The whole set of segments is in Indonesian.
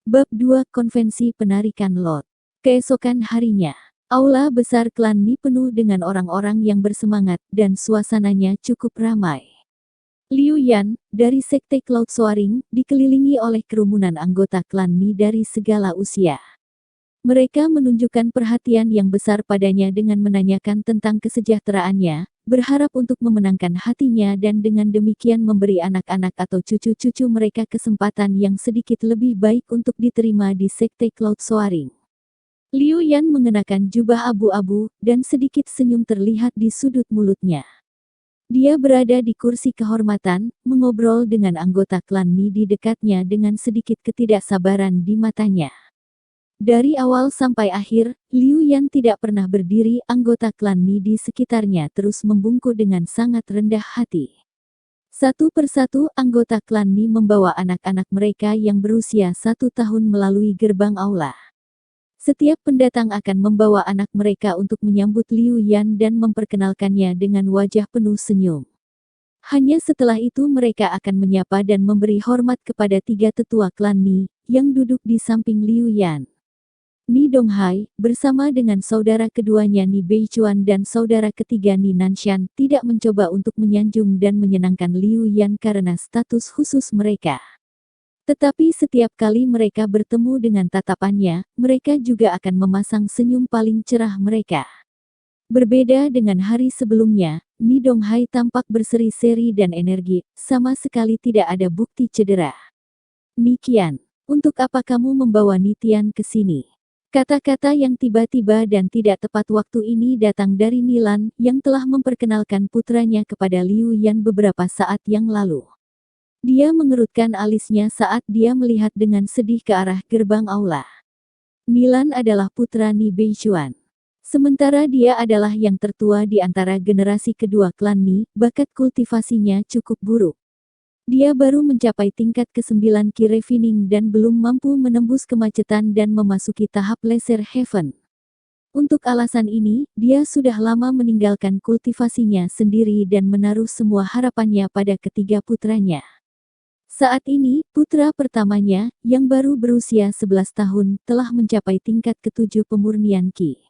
Bab 2 Konvensi Penarikan Lot. Keesokan harinya, aula besar klan Ni penuh dengan orang-orang yang bersemangat dan suasananya cukup ramai. Liu Yan, dari Sekte Cloud Soaring, dikelilingi oleh kerumunan anggota klan Ni dari segala usia. Mereka menunjukkan perhatian yang besar padanya dengan menanyakan tentang kesejahteraannya, berharap untuk memenangkan hatinya dan dengan demikian memberi anak-anak atau cucu-cucu mereka kesempatan yang sedikit lebih baik untuk diterima di Sekte Cloud Soaring. Liu Yan mengenakan jubah abu-abu, dan sedikit senyum terlihat di sudut mulutnya. Dia berada di kursi kehormatan, mengobrol dengan anggota klan Ni di dekatnya dengan sedikit ketidaksabaran di matanya. Dari awal sampai akhir, Liu Yan tidak pernah berdiri, anggota klan Ni di sekitarnya terus membungkuk dengan sangat rendah hati. Satu persatu anggota klan Ni membawa anak-anak mereka yang berusia 1 tahun melalui gerbang aula. Setiap pendatang akan membawa anak mereka untuk menyambut Liu Yan dan memperkenalkannya dengan wajah penuh senyum. Hanya setelah itu mereka akan menyapa dan memberi hormat kepada 3 tetua klan Ni, yang duduk di samping Liu Yan. Ni Donghai, bersama dengan saudara keduanya Ni Beichuan dan saudara ketiga Ni Nanshan, tidak mencoba untuk menyanjung dan menyenangkan Liu Yan karena status khusus mereka. Tetapi setiap kali mereka bertemu dengan tatapannya, mereka juga akan memasang senyum paling cerah mereka. Berbeda dengan hari sebelumnya, Ni Donghai tampak berseri-seri dan energi, sama sekali tidak ada bukti cedera. Ni Qian, untuk apa kamu membawa Ni Tian ke sini? Kata-kata yang tiba-tiba dan tidak tepat waktu ini datang dari Nilan, yang telah memperkenalkan putranya kepada Liu Yan beberapa saat yang lalu. Dia mengerutkan alisnya saat dia melihat dengan sedih ke arah gerbang aula. Nilan adalah putra Ni Beichuan. Sementara dia adalah yang tertua di antara generasi kedua klan Ni, bakat kultivasinya cukup buruk. Dia baru mencapai tingkat ke-9 Ki Refining dan belum mampu menembus kemacetan dan memasuki tahap Laser Heaven. Untuk alasan ini, dia sudah lama meninggalkan kultivasinya sendiri dan menaruh semua harapannya pada ketiga putranya. Saat ini, putra pertamanya, yang baru berusia 11 tahun, telah mencapai tingkat ke-7 pemurnian Ki.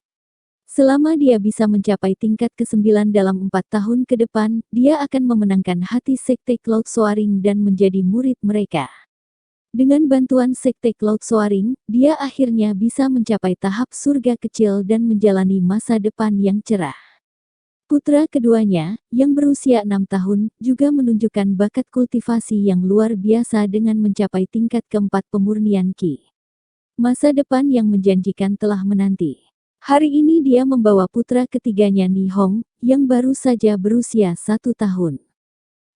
Selama dia bisa mencapai tingkat ke-9 dalam 4 tahun ke depan, dia akan memenangkan hati Sekte Cloud Soaring dan menjadi murid mereka. Dengan bantuan Sekte Cloud Soaring, dia akhirnya bisa mencapai tahap surga kecil dan menjalani masa depan yang cerah. Putra keduanya, yang berusia 6 tahun, juga menunjukkan bakat kultivasi yang luar biasa dengan mencapai tingkat ke-4 pemurnian Ki. Masa depan yang menjanjikan telah menanti. Hari ini dia membawa putra ketiganya Ni Hong, yang baru saja berusia 1 tahun.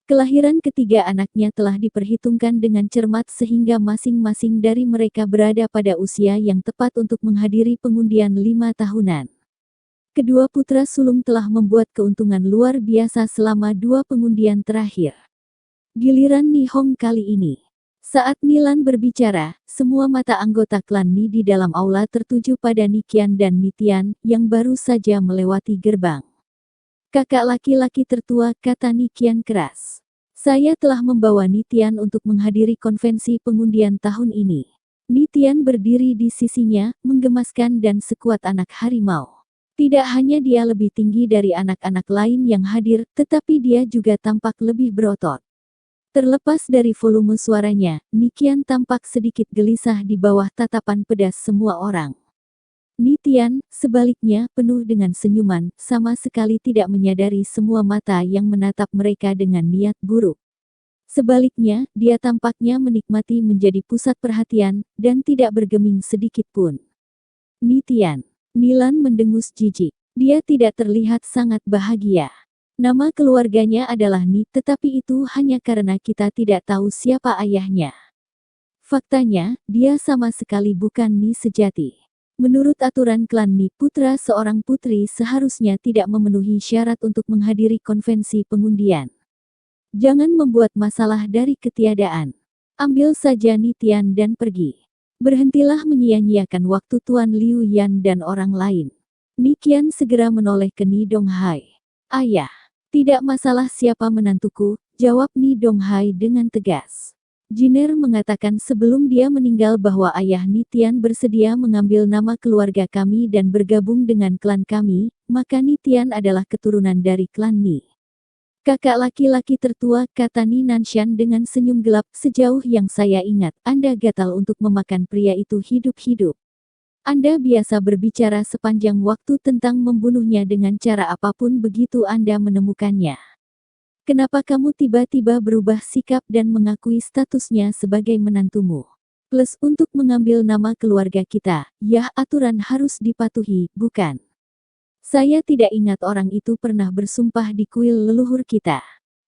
Kelahiran ketiga anaknya telah diperhitungkan dengan cermat sehingga masing-masing dari mereka berada pada usia yang tepat untuk menghadiri pengundian 5 tahunan. Kedua putra sulung telah membuat keuntungan luar biasa selama 2 pengundian terakhir. Giliran Ni Hong kali ini. Saat Nilan berbicara, semua mata anggota klan Ni di dalam aula tertuju pada Ni Qian dan Ni Tian, yang baru saja melewati gerbang. Kakak laki-laki tertua, kata Ni Qian keras. Saya telah membawa Ni Tian untuk menghadiri konvensi pengundian tahun ini. Ni Tian berdiri di sisinya, menggemaskan dan sekuat anak harimau. Tidak hanya dia lebih tinggi dari anak-anak lain yang hadir, tetapi dia juga tampak lebih berotot. Terlepas dari volume suaranya, Ni Qian tampak sedikit gelisah di bawah tatapan pedas semua orang. Ni Tian, sebaliknya, penuh dengan senyuman, sama sekali tidak menyadari semua mata yang menatap mereka dengan niat buruk. Sebaliknya, dia tampaknya menikmati menjadi pusat perhatian, dan tidak bergeming sedikit pun. Ni Tian. Nilan mendengus jijik. Dia tidak terlihat sangat bahagia. Nama keluarganya adalah Ni, tetapi itu hanya karena kita tidak tahu siapa ayahnya. Faktanya, dia sama sekali bukan Ni sejati. Menurut aturan klan Ni, putra seorang putri seharusnya tidak memenuhi syarat untuk menghadiri konvensi pengundian. Jangan membuat masalah dari ketiadaan. Ambil saja Ni Tian dan pergi. Berhentilah menyia-nyiakan waktu Tuan Liu Yan dan orang lain. Ni Qian segera menoleh ke Ni Donghai. Ayah. Tidak masalah siapa menantuku, jawab Ni Donghai dengan tegas. Jiner mengatakan sebelum dia meninggal bahwa ayah Nitian bersedia mengambil nama keluarga kami dan bergabung dengan klan kami, maka Nitian adalah keturunan dari klan Ni. Kakak laki-laki tertua, kata Ni Nanshan dengan senyum gelap, sejauh yang saya ingat, Anda gatal untuk memakan pria itu hidup-hidup. Anda biasa berbicara sepanjang waktu tentang membunuhnya dengan cara apapun begitu Anda menemukannya. Kenapa kamu tiba-tiba berubah sikap dan mengakui statusnya sebagai menantumu? Plus untuk mengambil nama keluarga kita, ya aturan harus dipatuhi, bukan? Saya tidak ingat orang itu pernah bersumpah di kuil leluhur kita.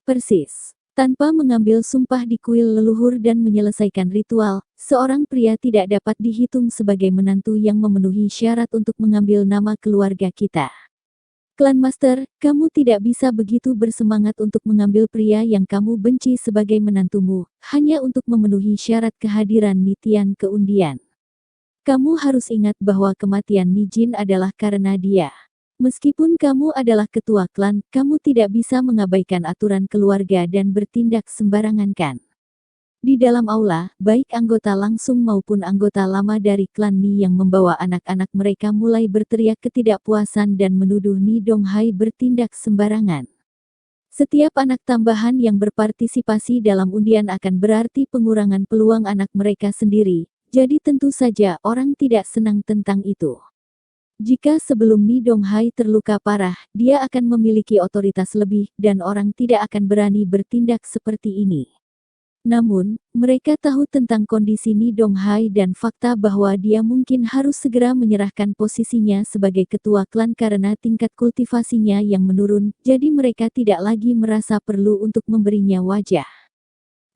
Persis. Tanpa mengambil sumpah di kuil leluhur dan menyelesaikan ritual, seorang pria tidak dapat dihitung sebagai menantu yang memenuhi syarat untuk mengambil nama keluarga kita. Klan Master, kamu tidak bisa begitu bersemangat untuk mengambil pria yang kamu benci sebagai menantumu, hanya untuk memenuhi syarat kehadiran Nitian ke undian. Kamu harus ingat bahwa kematian Nijin adalah karena dia. Meskipun kamu adalah ketua klan, kamu tidak bisa mengabaikan aturan keluarga dan bertindak sembarangan kan? Di dalam aula, baik anggota langsung maupun anggota lama dari klan Ni yang membawa anak-anak mereka mulai berteriak ketidakpuasan dan menuduh Ni Donghai bertindak sembarangan. Setiap anak tambahan yang berpartisipasi dalam undian akan berarti pengurangan peluang anak mereka sendiri, jadi tentu saja orang tidak senang tentang itu. Jika sebelum Ni Donghai terluka parah, dia akan memiliki otoritas lebih dan orang tidak akan berani bertindak seperti ini. Namun, mereka tahu tentang kondisi Ni Donghai dan fakta bahwa dia mungkin harus segera menyerahkan posisinya sebagai ketua klan karena tingkat kultivasinya yang menurun, jadi mereka tidak lagi merasa perlu untuk memberinya wajah.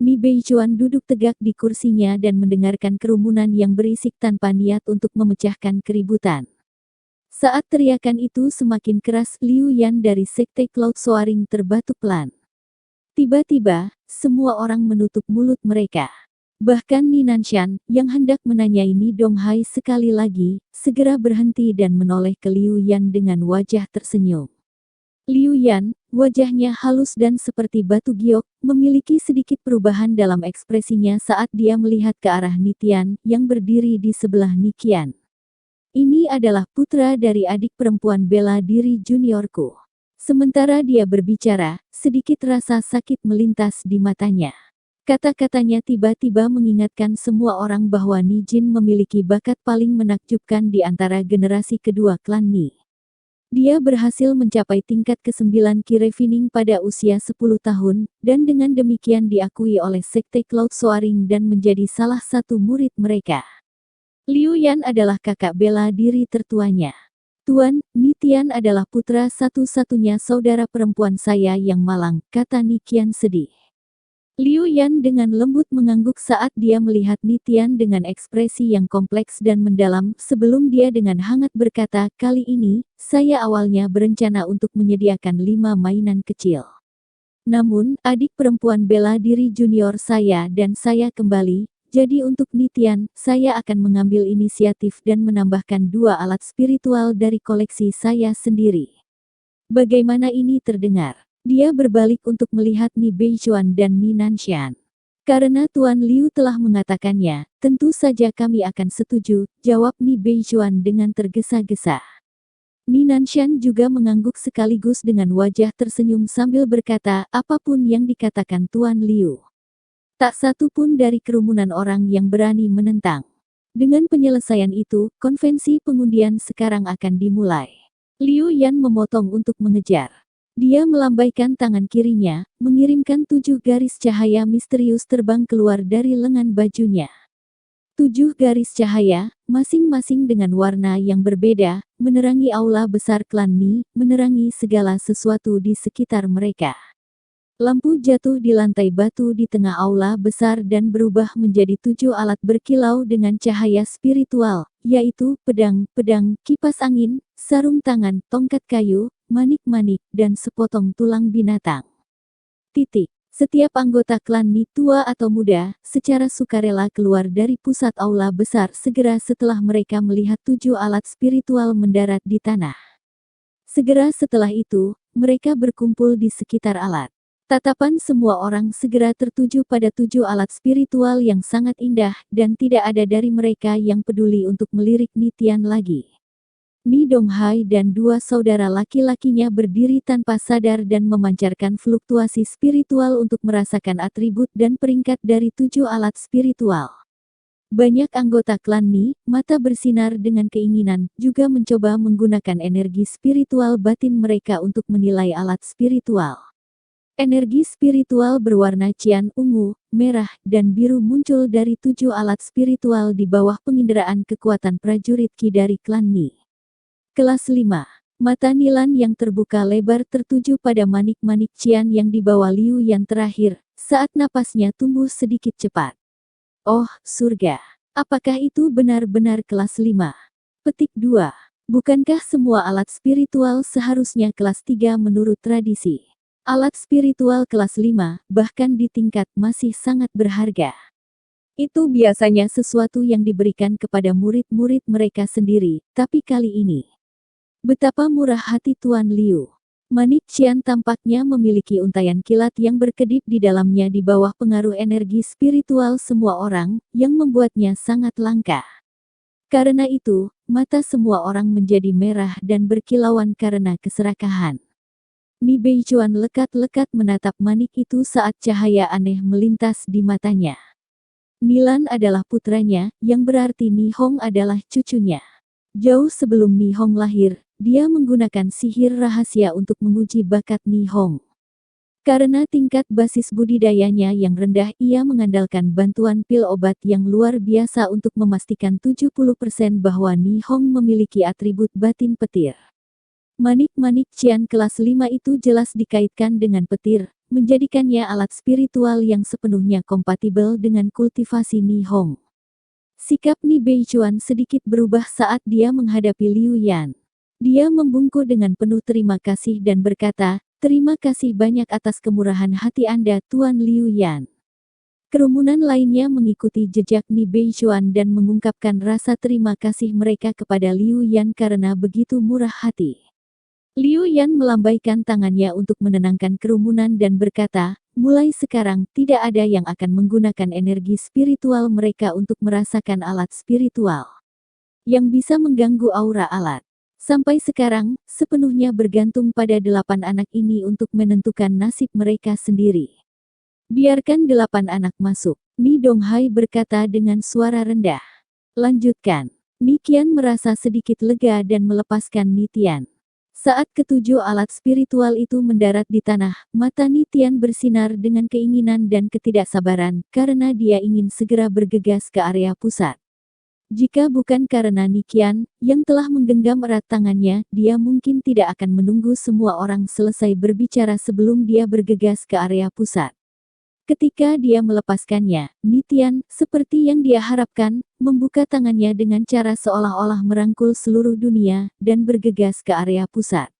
Ni Beichuan duduk tegak di kursinya dan mendengarkan kerumunan yang berisik tanpa niat untuk memecahkan keributan. Saat teriakan itu semakin keras, Liu Yan dari Sekte Cloud Soaring terbatuk pelan. Tiba-tiba, semua orang menutup mulut mereka. Bahkan Ni Nanshan, yang hendak menanyai Ni Donghai sekali lagi, segera berhenti dan menoleh ke Liu Yan dengan wajah tersenyum. Liu Yan, wajahnya halus dan seperti batu giok, memiliki sedikit perubahan dalam ekspresinya saat dia melihat ke arah Nitian, yang berdiri di sebelah Nikian. Ini adalah putra dari adik perempuan bela diri juniorku. Sementara dia berbicara, sedikit rasa sakit melintas di matanya. Kata-katanya tiba-tiba mengingatkan semua orang bahwa Nijin memiliki bakat paling menakjubkan di antara generasi kedua klan Ni. Dia berhasil mencapai tingkat ke-9 Ki Refining pada usia 10 tahun, dan dengan demikian diakui oleh Sekte Cloud Soaring dan menjadi salah satu murid mereka. Liu Yan adalah kakak bela diri tertuanya. Tuan, Nitian adalah putra satu-satunya saudara perempuan saya yang malang, kata Nikian sedih. Liu Yan dengan lembut mengangguk saat dia melihat Nitian dengan ekspresi yang kompleks dan mendalam, sebelum dia dengan hangat berkata, kali ini, saya awalnya berencana untuk menyediakan 5 mainan kecil. Namun, adik perempuan bela diri junior saya dan saya kembali, jadi untuk Nitian, saya akan mengambil inisiatif dan menambahkan 2 alat spiritual dari koleksi saya sendiri. Bagaimana ini terdengar? Dia berbalik untuk melihat Ni Beichuan dan Ni Nanshan. Karena Tuan Liu telah mengatakannya, tentu saja kami akan setuju, jawab Ni Beichuan dengan tergesa-gesa. Ni Nanshan juga mengangguk sekaligus dengan wajah tersenyum sambil berkata, apapun yang dikatakan Tuan Liu. Tak satu pun dari kerumunan orang yang berani menentang. Dengan penyelesaian itu, konvensi pengundian sekarang akan dimulai. Liu Yan memotong untuk mengejar. Dia melambaikan tangan kirinya, mengirimkan 7 garis cahaya misterius terbang keluar dari lengan bajunya. 7 garis cahaya, masing-masing dengan warna yang berbeda, menerangi aula besar klan Ni, menerangi segala sesuatu di sekitar mereka. Lampu jatuh di lantai batu di tengah aula besar dan berubah menjadi 7 alat berkilau dengan cahaya spiritual, yaitu pedang, kipas angin, sarung tangan, tongkat kayu, manik-manik, dan sepotong tulang binatang. Setiap anggota klan Ni tua atau muda, secara sukarela keluar dari pusat aula besar segera setelah mereka melihat 7 alat spiritual mendarat di tanah. Segera setelah itu, mereka berkumpul di sekitar alat. Tatapan semua orang segera tertuju pada 7 alat spiritual yang sangat indah, dan tidak ada dari mereka yang peduli untuk melirik Nitian lagi. Ni Donghai dan 2 saudara laki-lakinya berdiri tanpa sadar dan memancarkan fluktuasi spiritual untuk merasakan atribut dan peringkat dari 7 alat spiritual. Banyak anggota klan Ni, mata bersinar dengan keinginan, juga mencoba menggunakan energi spiritual batin mereka untuk menilai alat spiritual. Energi spiritual berwarna cian ungu, merah, dan biru muncul dari 7 alat spiritual di bawah penginderaan kekuatan prajurit Ki dari klan Ni. Kelas 5. Mata Nilan yang terbuka lebar tertuju pada manik-manik cian yang dibawa Liu yang terakhir, saat napasnya tumbuh sedikit cepat. Oh, surga! Apakah itu benar-benar kelas 5? Petik 2. Bukankah semua alat spiritual seharusnya kelas 3 menurut tradisi? Alat spiritual kelas 5, bahkan di tingkat, masih sangat berharga. Itu biasanya sesuatu yang diberikan kepada murid-murid mereka sendiri, tapi kali ini. Betapa murah hati Tuan Liu. Manik Cian tampaknya memiliki untaian kilat yang berkedip di dalamnya di bawah pengaruh energi spiritual semua orang, yang membuatnya sangat langka. Karena itu, mata semua orang menjadi merah dan berkilauan karena keserakahan. Ni Beichuan lekat-lekat menatap manik itu saat cahaya aneh melintas di matanya. Nilan adalah putranya, yang berarti Ni Hong adalah cucunya. Jauh sebelum Ni Hong lahir, dia menggunakan sihir rahasia untuk menguji bakat Ni Hong. Karena tingkat basis budidayanya yang rendah, ia mengandalkan bantuan pil obat yang luar biasa untuk memastikan 70% bahwa Ni Hong memiliki atribut batin petir. Manik-manik cian kelas 5 itu jelas dikaitkan dengan petir, menjadikannya alat spiritual yang sepenuhnya kompatibel dengan kultivasi Ni Hong. Sikap Ni Beichuan sedikit berubah saat dia menghadapi Liu Yan. Dia membungkuk dengan penuh terima kasih dan berkata, "Terima kasih banyak atas kemurahan hati Anda, Tuan Liu Yan." Kerumunan lainnya mengikuti jejak Ni Beichuan dan mengungkapkan rasa terima kasih mereka kepada Liu Yan karena begitu murah hati. Liu Yan melambaikan tangannya untuk menenangkan kerumunan dan berkata, "Mulai sekarang, tidak ada yang akan menggunakan energi spiritual mereka untuk merasakan alat spiritual yang bisa mengganggu aura alat. Sampai sekarang, sepenuhnya bergantung pada 8 anak ini untuk menentukan nasib mereka sendiri. Biarkan 8 anak masuk." Ni Donghai berkata dengan suara rendah. "Lanjutkan." Ni Qian merasa sedikit lega dan melepaskan Ni Tian. Saat ke-7 alat spiritual itu mendarat di tanah, mata Ni Tian bersinar dengan keinginan dan ketidaksabaran, karena dia ingin segera bergegas ke area pusat. Jika bukan karena Ni Qian, yang telah menggenggam erat tangannya, dia mungkin tidak akan menunggu semua orang selesai berbicara sebelum dia bergegas ke area pusat. Ketika dia melepaskannya, Ni Tian, seperti yang dia harapkan, membuka tangannya dengan cara seolah-olah merangkul seluruh dunia, dan bergegas ke area pusat.